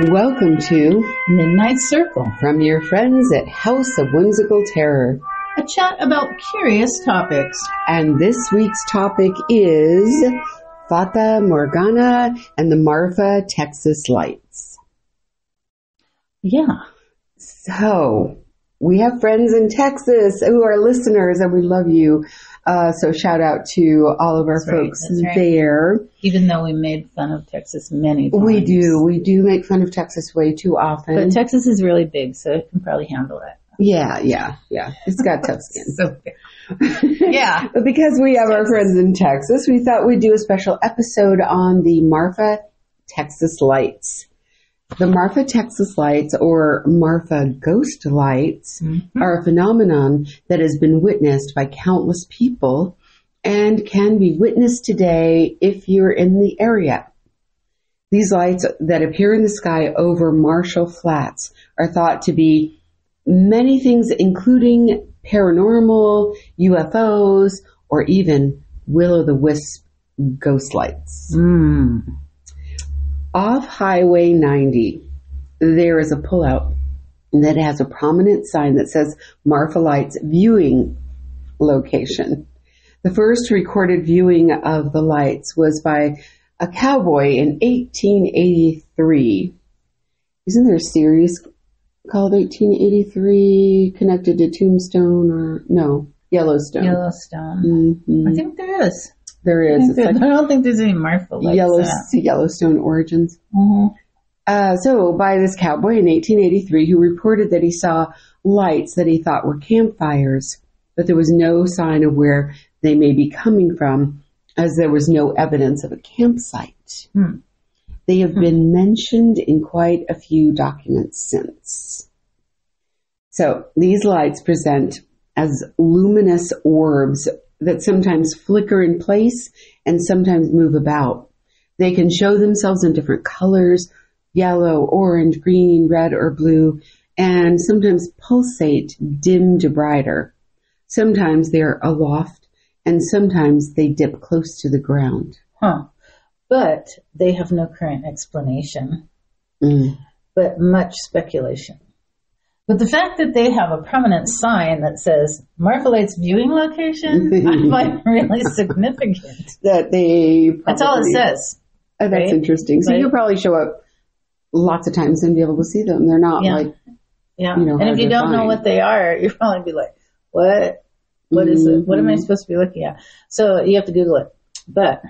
Welcome to Midnight Circle, from your friends at House of Whimsical Terror. a chat about curious topics. And this week's topic is Fata, Morgana, and the Marfa, Texas Lights. Yeah. So, we have friends in Texas who are listeners, and we love you. So shout out to all of our folks there. Even though we made fun of Texas many times. We do make fun of Texas way too often. But Texas is really big, so it can probably handle it. Yeah. It's got tough skin. So big. Yeah. But because we have our friends in Texas, we thought we'd do a special episode on the Marfa, Texas Lights. The Marfa Texas Lights, or Marfa Ghost Lights, are a phenomenon that has been witnessed by countless people and can be witnessed today if you're in the area. These lights that appear in the sky over Marshall Flats are thought to be many things, including paranormal, UFOs, or even will-o'-the-wisp ghost lights. Off Highway 90, there is a pullout that has a prominent sign that says Marfa Lights viewing location. The first recorded viewing of the lights was by a cowboy in 1883. Isn't there a series called 1883 connected to Tombstone or no, Yellowstone? Yellowstone. I think there is. There is. I don't think there's any Marfa lights. Yellowstone origins. So by this cowboy in 1883 who reported that he saw lights that he thought were campfires, but there was no sign of where they may be coming from, as there was no evidence of a campsite. They have been mentioned in quite a few documents since. So these lights present as luminous orbs that sometimes flicker in place and sometimes move about. They can show themselves in different colors, yellow, orange, green, red, or blue, and sometimes pulsate dim to brighter. Sometimes they're aloft, and sometimes they dip close to the ground. But they have no current explanation, but much speculation. But the fact that they have a prominent sign that says Marfa Lights viewing location, I find really significant. That's all it says. That's right? Interesting. So you'll probably show up lots of times and be able to see them. They're not and if you don't know what they are, you'll probably be like, what is it? What am I supposed to be looking at? So you have to Google it. But,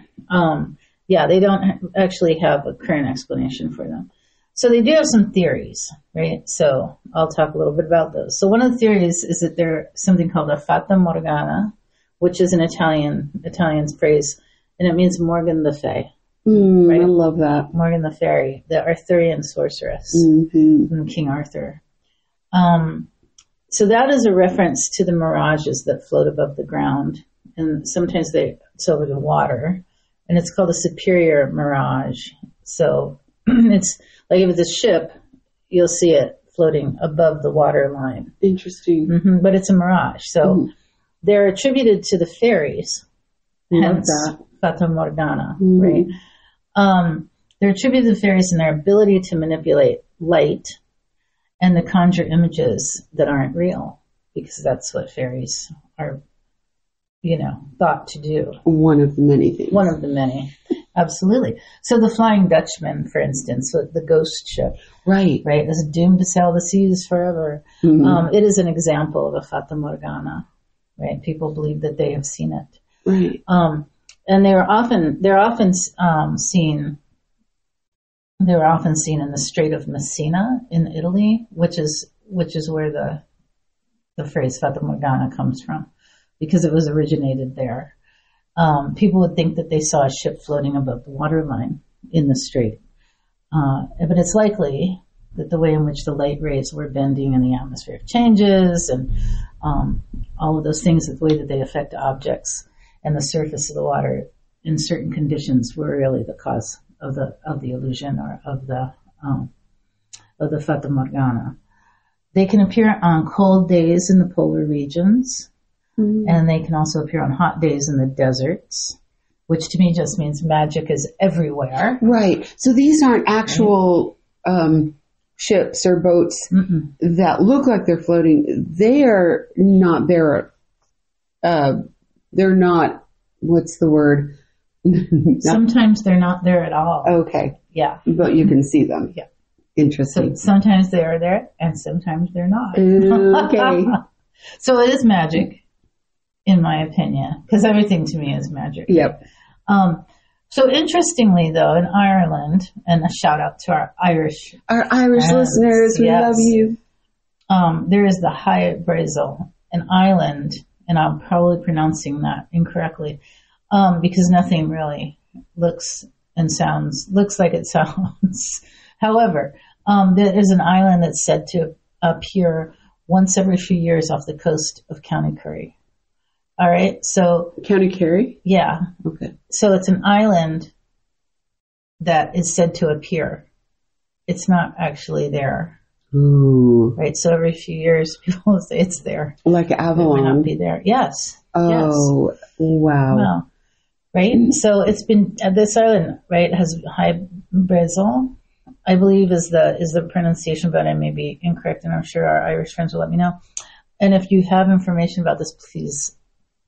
they don't actually have a current explanation for them. So they do have some theories, right? So I'll talk a little bit about those. So one of the theories is that there's something called a Fata Morgana, which is an Italian's phrase, and it means Morgan the Fae. Right? I love that. Morgan the Fairy, the Arthurian sorceress from King Arthur. So that is a reference to the mirages that float above the ground, and sometimes it's over the water, and it's called a superior mirage. So it's like if it's a ship, you'll see it floating above the water line. Interesting. But it's a mirage. So they're attributed to the fairies. Hence, Fata Morgana, right? They're attributed to the fairies and their ability to manipulate light and to conjure images that aren't real, because that's what fairies are, thought to do. One of the many things. One of the many. Absolutely. So the Flying Dutchman, for instance, the ghost ship. Right, is doomed to sail the seas forever. It is an example of a Fata Morgana, right? People believe that they have seen it. Right. And they're often seen in the Strait of Messina in Italy, which is where the phrase Fata Morgana comes from, because it was originated there. People would think that they saw a ship floating above the waterline in the strait. But it's likely that the way in which the light rays were bending and the atmospheric changes and all of those things, the way that they affect objects and the surface of the water in certain conditions were really the cause of the illusion or of the Fata Morgana. They can appear on cold days in the polar regions. And they can also appear on hot days in the deserts, which to me just means magic is everywhere. Right. So these aren't actual ships or boats that look like they're floating, they are not there. They're not, what's the word? Sometimes they're not there at all. Okay. Yeah. But you can see them. Yeah. Interesting. So sometimes they are there and sometimes they're not. Okay. So it is magic, in my opinion, because everything to me is magic. Yep. So interestingly, though, in Ireland, and a shout out to our Irish listeners, we love you. There is the High Brasil, an island, and I'm probably pronouncing that incorrectly, because nothing really looks like it sounds. However, there is an island that's said to appear once every few years off the coast of County Kerry. All right, so County Kerry? Yeah. Okay. So it's an island that is said to appear. It's not actually there. Ooh. Right, so every few years people say it's there. Like Avalon. It might not be there. Yes. Oh, yes. Wow. Right? So it's been, this island, right, has High Brasil, I believe is the pronunciation, but I may be incorrect, and I'm sure our Irish friends will let me know. And if you have information about this, please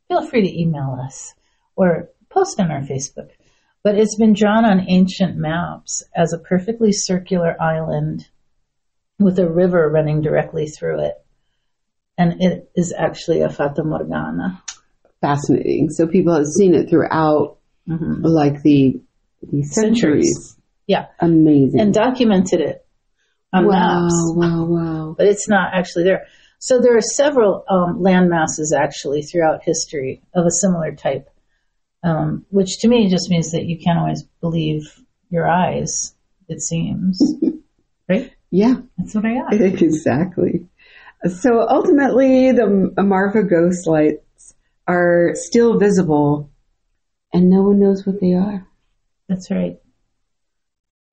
feel free to email us or post on our Facebook. But it's been drawn on ancient maps as a perfectly circular island with a river running directly through it. And it is actually a Fata Morgana. Fascinating. So people have seen it throughout like the centuries. Yeah. Amazing. And documented it on maps. Wow. But it's not actually there. So there are several land masses actually throughout history of a similar type, which to me just means that you can't always believe your eyes, it seems. Right? Yeah. That's what I got. Exactly. So ultimately, the Marfa ghost lights are still visible, and no one knows what they are. That's right.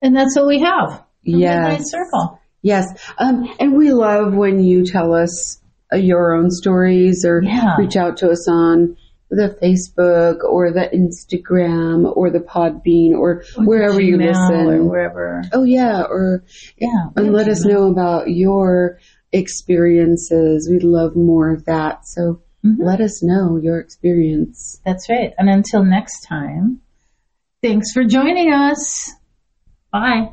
And that's what we have. Midnight Circle. Yes. And we love when you tell us your own stories or reach out to us on the Facebook or the Instagram or the Podbean or wherever you listen. Or wherever. Oh, yeah. And let us know about your experiences. We'd love more of that. So let us know your experience. That's right. And until next time, thanks for joining us. Bye.